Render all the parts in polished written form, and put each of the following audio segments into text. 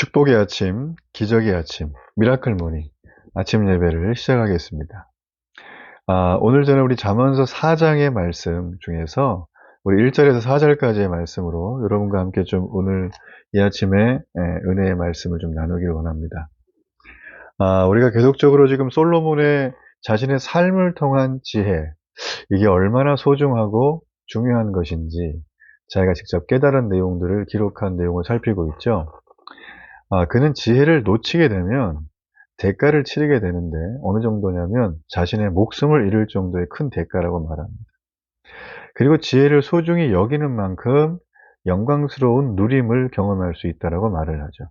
축복의 아침, 기적의 아침, 미라클 모닝 아침 예배를 시작하겠습니다. 오늘 저는 우리 잠언서 4장의 말씀 중에서 우리 1절에서 4절까지의 말씀으로 여러분과 함께 좀 오늘 이 아침에 은혜의 말씀을 좀 나누기를 원합니다. 우리가 계속적으로 지금 솔로몬의 자신의 삶을 통한 지혜, 이게 얼마나 소중하고 중요한 것인지 자기가 직접 깨달은 내용들을 기록한 내용을 살피고 있죠. 그는 지혜를 놓치게 되면 대가를 치르게 되는데 어느 정도냐면 자신의 목숨을 잃을 정도의 큰 대가라고 말합니다. 그리고 지혜를 소중히 여기는 만큼 영광스러운 누림을 경험할 수 있다라고 말을 하죠.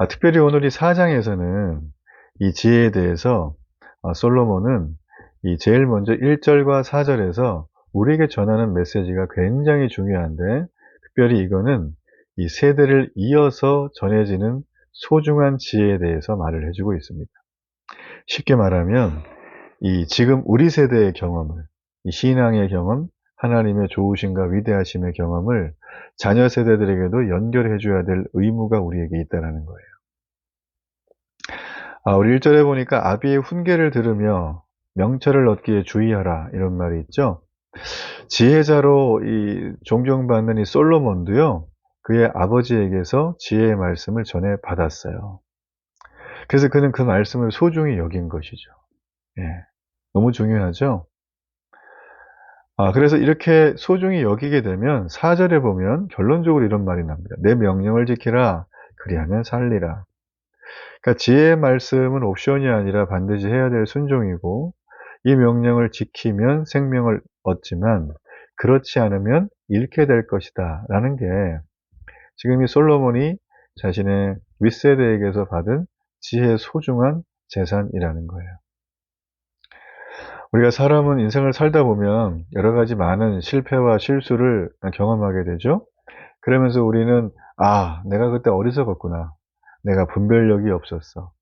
특별히 오늘 이 4장에서는 이 지혜에 대해서 솔로몬은 이 제일 먼저 1절과 4절에서 우리에게 전하는 메시지가 굉장히 중요한데, 특별히 이거는 이 세대를 이어서 전해지는 소중한 지혜에 대해서 말을 해주고 있습니다. 쉽게 말하면 이 지금 우리 세대의 경험을, 이 신앙의 경험, 하나님의 좋으심과 위대하심의 경험을 자녀 세대들에게도 연결해 줘야 될 의무가 우리에게 있다는 거예요. 우리 1절에 보니까 아비의 훈계를 들으며 명철을 얻기에 주의하라, 이런 말이 있죠. 지혜자로 존경받는 이 솔로몬도요, 그의 아버지에게서 지혜의 말씀을 전해 받았어요. 그래서 그는 그 말씀을 소중히 여긴 것이죠. 예, 너무 중요하죠. 그래서 이렇게 소중히 여기게 되면 4절에 보면 결론적으로 이런 말이 납니다. 내 명령을 지키라, 그리하면 살리라. 그러니까 지혜의 말씀은 옵션이 아니라 반드시 해야 될 순종이고, 이 명령을 지키면 생명을 얻지만 그렇지 않으면 잃게 될 것이다 라는 게 지금 이 솔로몬이 자신의 윗세대에게서 받은 지혜의 소중한 재산이라는 거예요. 우리가 사람은 인생을 살다 보면 여러 가지 많은 실패와 실수를 경험하게 되죠. 그러면서 우리는 내가 그때 어리석었구나, 내가 분별력이 없었어,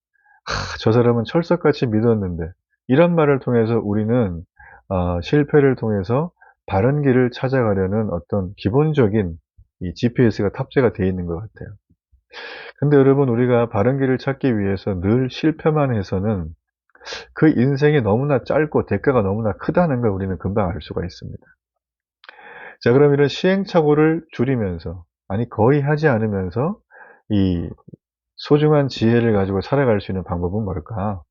저 사람은 철석같이 믿었는데, 이런 말을 통해서 우리는 실패를 통해서 바른 길을 찾아가려는 어떤 기본적인 이 GPS가 탑재가 되어 있는 것 같아요. 근데 여러분, 우리가 바른 길을 찾기 위해서 늘 실패만 해서는 그 인생이 너무나 짧고 대가가 너무나 크다는 걸 우리는 금방 알 수가 있습니다. 자, 그럼 이런 시행착오를 줄이면서, 아니 거의 하지 않으면서 이 소중한 지혜를 가지고 살아갈 수 있는 방법은 뭘까?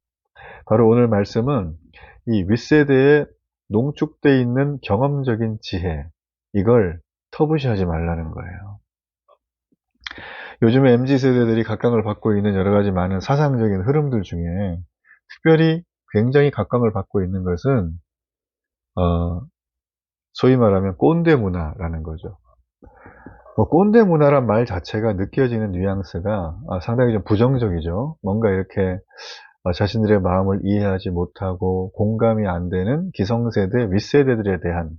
바로 오늘 말씀은 이 윗세대에 농축되어 있는 경험적인 지혜, 이걸 터부시하지 말라는 거예요. 요즘에 MZ세대들이 각광을 받고 있는 여러 가지 많은 사상적인 흐름들 중에 특별히 굉장히 각광을 받고 있는 것은 소위 말하면 꼰대 문화라는 거죠. 꼰대 문화란 말 자체가 느껴지는 뉘앙스가 상당히 좀 부정적이죠. 뭔가 이렇게 자신들의 마음을 이해하지 못하고 공감이 안 되는 기성세대, 윗세대들에 대한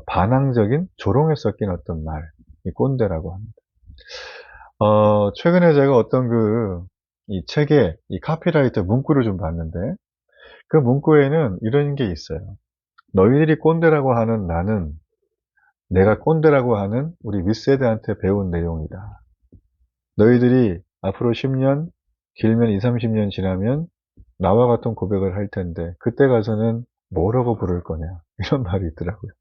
반항적인 조롱에 섞인 어떤 말, 이 꼰대라고 합니다. 최근에 제가 어떤 이 책에 이 카피라이터 문구를 좀 봤는데, 그 문구에는 이런 게 있어요. 너희들이 꼰대라고 하는 나는 내가 꼰대라고 하는 우리 윗세대한테 배운 내용이다. 너희들이 앞으로 10년, 길면 20, 30년 지나면 나와 같은 고백을 할 텐데 그때 가서는 뭐라고 부를 거냐, 이런 말이 있더라고요.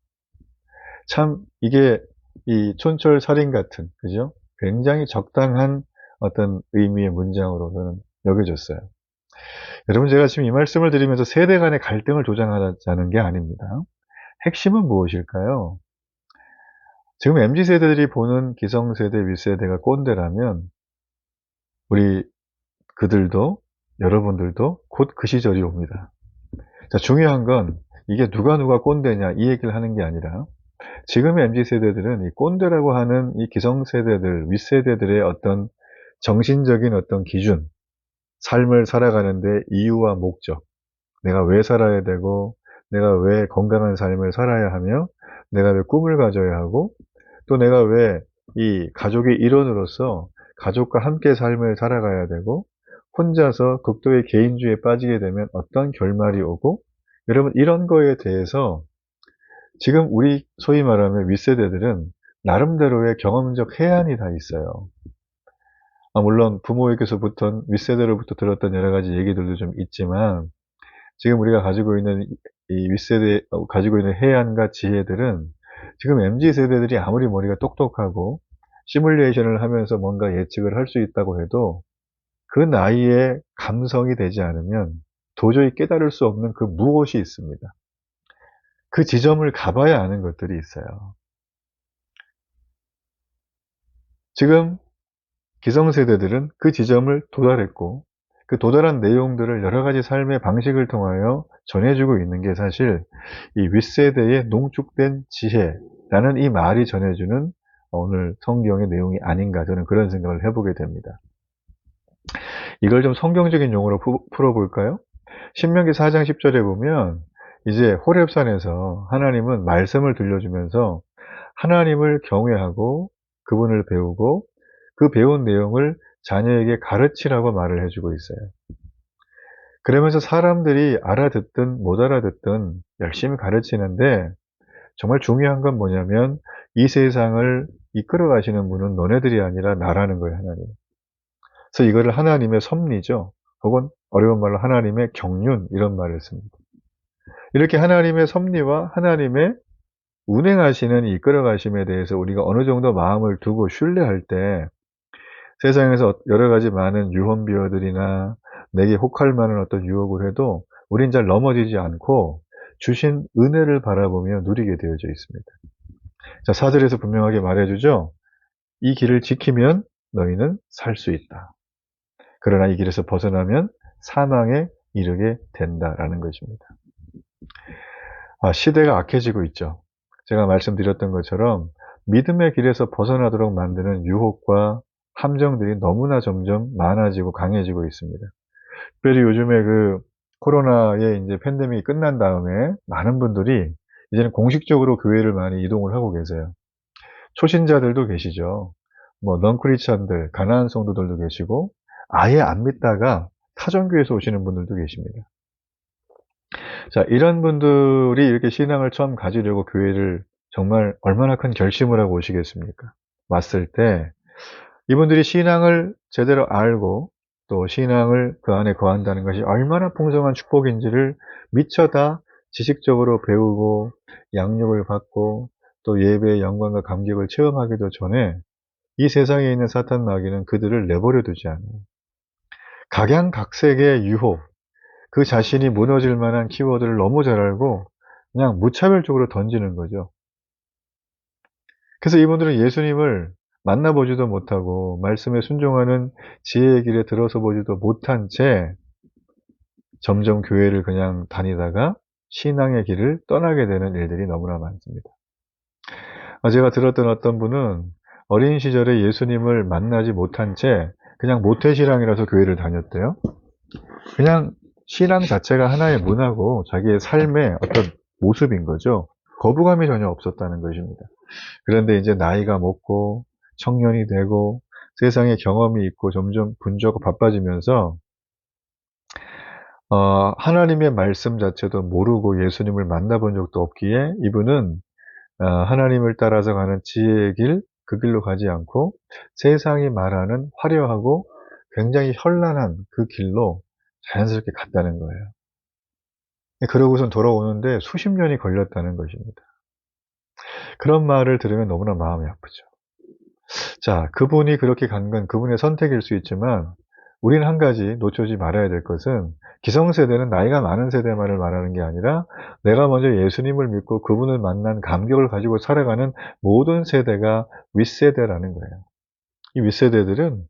참 이게 이 촌철살인 같은, 그죠? 굉장히 적당한 어떤 의미의 문장으로 저는 여겨졌어요. 여러분, 제가 지금 이 말씀을 드리면서 세대 간의 갈등을 조장하자는 게 아닙니다. 핵심은 무엇일까요? 지금 MZ세대들이 보는 기성세대, 윗세대가 꼰대라면 우리 그들도, 여러분들도 곧 그 시절이 옵니다. 자, 중요한 건 이게 누가 꼰대냐, 이 얘기를 하는 게 아니라 지금의 MZ세대들은 이 꼰대라고 하는 이 기성세대들, 윗세대들의 어떤 정신적인 어떤 기준, 삶을 살아가는데 이유와 목적, 내가 왜 살아야 되고, 내가 왜 건강한 삶을 살아야 하며, 내가 왜 꿈을 가져야 하고, 또 내가 왜 이 가족의 일원으로서 가족과 함께 삶을 살아가야 되고, 혼자서 극도의 개인주의에 빠지게 되면 어떤 결말이 오고, 여러분, 이런 거에 대해서 지금 우리 소위 말하면 윗세대들은 나름대로의 경험적 해안이 다 있어요. 물론 부모에게서부터 윗세대로부터 들었던 여러 가지 얘기들도 좀 있지만 지금 우리가 가지고 있는 이 윗세대 가지고 있는 해안과 지혜들은 지금 MZ 세대들이 아무리 머리가 똑똑하고 시뮬레이션을 하면서 뭔가 예측을 할 수 있다고 해도 그 나이에 감성이 되지 않으면 도저히 깨달을 수 없는 그 무엇이 있습니다. 그 지점을 가봐야 아는 것들이 있어요. 지금 기성세대들은 그 지점을 도달했고 그 도달한 내용들을 여러 가지 삶의 방식을 통하여 전해주고 있는 게 사실 이 윗세대의 농축된 지혜라는 이 말이 전해주는 오늘 성경의 내용이 아닌가 저는 그런 생각을 해보게 됩니다. 이걸 좀 성경적인 용어로 풀어볼까요? 신명기 4장 10절에 보면 이제 호렙산에서 하나님은 말씀을 들려주면서 하나님을 경외하고 그분을 배우고 그 배운 내용을 자녀에게 가르치라고 말을 해주고 있어요. 그러면서 사람들이 알아듣든 못 알아듣든 열심히 가르치는데 정말 중요한 건 뭐냐면 이 세상을 이끌어 가시는 분은 너네들이 아니라 나라는 거예요, 하나님. 그래서 이거를 하나님의 섭리죠. 혹은 어려운 말로 하나님의 경륜 이런 말을 씁니다. 이렇게 하나님의 섭리와 하나님의 운행하시는 이끌어 가심에 대해서 우리가 어느 정도 마음을 두고 신뢰할 때 세상에서 여러 가지 많은 유언비어들이나 내게 혹할 만한 어떤 유혹을 해도 우린 잘 넘어지지 않고 주신 은혜를 바라보며 누리게 되어져 있습니다. 자, 4절에서 분명하게 말해주죠. 이 길을 지키면 너희는 살 수 있다. 그러나 이 길에서 벗어나면 사망에 이르게 된다라는 것입니다. 시대가 악해지고 있죠. 제가 말씀드렸던 것처럼 믿음의 길에서 벗어나도록 만드는 유혹과 함정들이 너무나 점점 많아지고 강해지고 있습니다. 특별히 요즘에 그 코로나의 이제 팬데믹이 끝난 다음에 많은 분들이 이제는 공식적으로 교회를 많이 이동을 하고 계세요. 초신자들도 계시죠. 뭐 넌크리스천들, 가난한 성도들도 계시고 아예 안 믿다가 타종교에서 오시는 분들도 계십니다. 자, 이런 분들이 이렇게 신앙을 처음 가지려고 교회를 정말 얼마나 큰 결심을 하고 오시겠습니까? 왔을 때 이분들이 신앙을 제대로 알고 또 신앙을 그 안에 거한다는 것이 얼마나 풍성한 축복인지를 미처 다 지식적으로 배우고 양육을 받고 또 예배의 영광과 감격을 체험하기도 전에 이 세상에 있는 사탄 마귀는 그들을 내버려 두지 않아요. 각양각색의 유혹, 그 자신이 무너질 만한 키워드를 너무 잘 알고 그냥 무차별적으로 던지는 거죠. 그래서 이분들은 예수님을 만나보지도 못하고 말씀에 순종하는 지혜의 길에 들어서 보지도 못한 채 점점 교회를 그냥 다니다가 신앙의 길을 떠나게 되는 일들이 너무나 많습니다. 제가 들었던 어떤 분은 어린 시절에 예수님을 만나지 못한 채 그냥 모태신앙이라서 교회를 다녔대요. 그냥 신앙 자체가 하나의 문화고 자기의 삶의 어떤 모습인 거죠. 거부감이 전혀 없었다는 것입니다. 그런데 이제 나이가 먹고 청년이 되고 세상에 경험이 있고 점점 분주하고 바빠지면서 하나님의 말씀 자체도 모르고 예수님을 만나본 적도 없기에 이분은 하나님을 따라서 가는 지혜의 길, 그 길로 가지 않고 세상이 말하는 화려하고 굉장히 현란한 그 길로 자연스럽게 갔다는 거예요. 그러고선 돌아오는데 수십 년이 걸렸다는 것입니다. 그런 말을 들으면 너무나 마음이 아프죠. 자, 그분이 그렇게 간 건 그분의 선택일 수 있지만 우리는 한 가지 놓치지 말아야 될 것은 기성세대는 나이가 많은 세대만을 말하는 게 아니라 내가 먼저 예수님을 믿고 그분을 만난 감격을 가지고 살아가는 모든 세대가 윗세대라는 거예요. 이 윗세대들은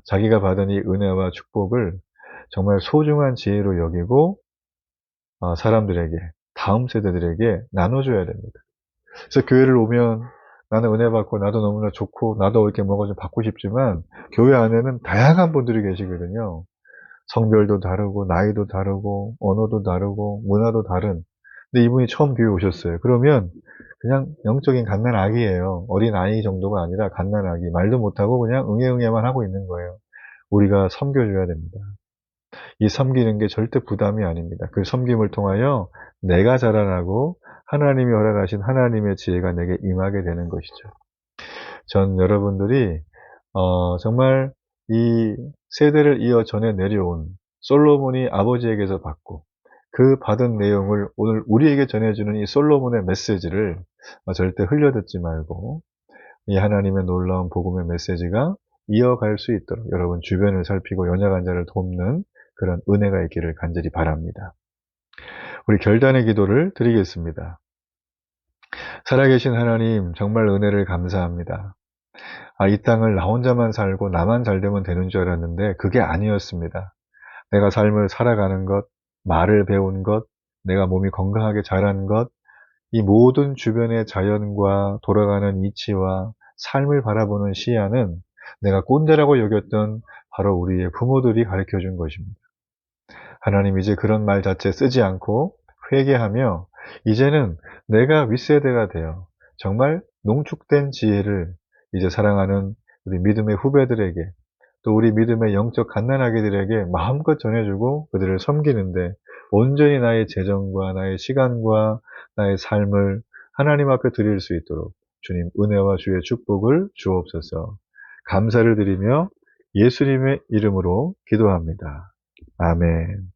자기가 받은 이 은혜와 축복을 정말 소중한 지혜로 여기고 사람들에게, 다음 세대들에게 나눠줘야 됩니다. 그래서 교회를 오면 나는 은혜 받고 나도 너무나 좋고 나도 이렇게 뭔가 좀 받고 싶지만 교회 안에는 다양한 분들이 계시거든요. 성별도 다르고 나이도 다르고 언어도 다르고 문화도 다른. 근데 이분이 처음 교회 오셨어요. 그러면 그냥 영적인 갓난아기예요. 어린 아이 정도가 아니라 갓난아기. 말도 못하고 그냥 응애응애만 하고 있는 거예요. 우리가 섬겨줘야 됩니다. 이 섬기는 게 절대 부담이 아닙니다. 그 섬김을 통하여 내가 자라나고 하나님이 허락하신 하나님의 지혜가 내게 임하게 되는 것이죠. 전 여러분들이 정말 이 세대를 이어 전해 내려온 솔로몬이 아버지에게서 받고 그 받은 내용을 오늘 우리에게 전해주는 이 솔로몬의 메시지를 절대 흘려듣지 말고 이 하나님의 놀라운 복음의 메시지가 이어갈 수 있도록 여러분 주변을 살피고 연약한 자를 돕는 그런 은혜가 있기를 간절히 바랍니다. 우리 결단의 기도를 드리겠습니다. 살아계신 하나님, 정말 은혜를 감사합니다. 이 땅을 나 혼자만 살고 나만 잘 되면 되는 줄 알았는데 그게 아니었습니다. 내가 삶을 살아가는 것, 말을 배운 것, 내가 몸이 건강하게 자란 것, 이 모든 주변의 자연과 돌아가는 이치와 삶을 바라보는 시야는 내가 꼰대라고 여겼던 바로 우리의 부모들이 가르쳐 준 것입니다. 하나님, 이제 그런 말 자체 쓰지 않고 회개하며 이제는 내가 윗세대가 되어 정말 농축된 지혜를 이제 사랑하는 우리 믿음의 후배들에게, 또 우리 믿음의 영적 갓난아기들에게 마음껏 전해주고 그들을 섬기는데 온전히 나의 재정과 나의 시간과 나의 삶을 하나님 앞에 드릴 수 있도록 주님 은혜와 주의 축복을 주옵소서. 감사를 드리며 예수님의 이름으로 기도합니다. 아멘.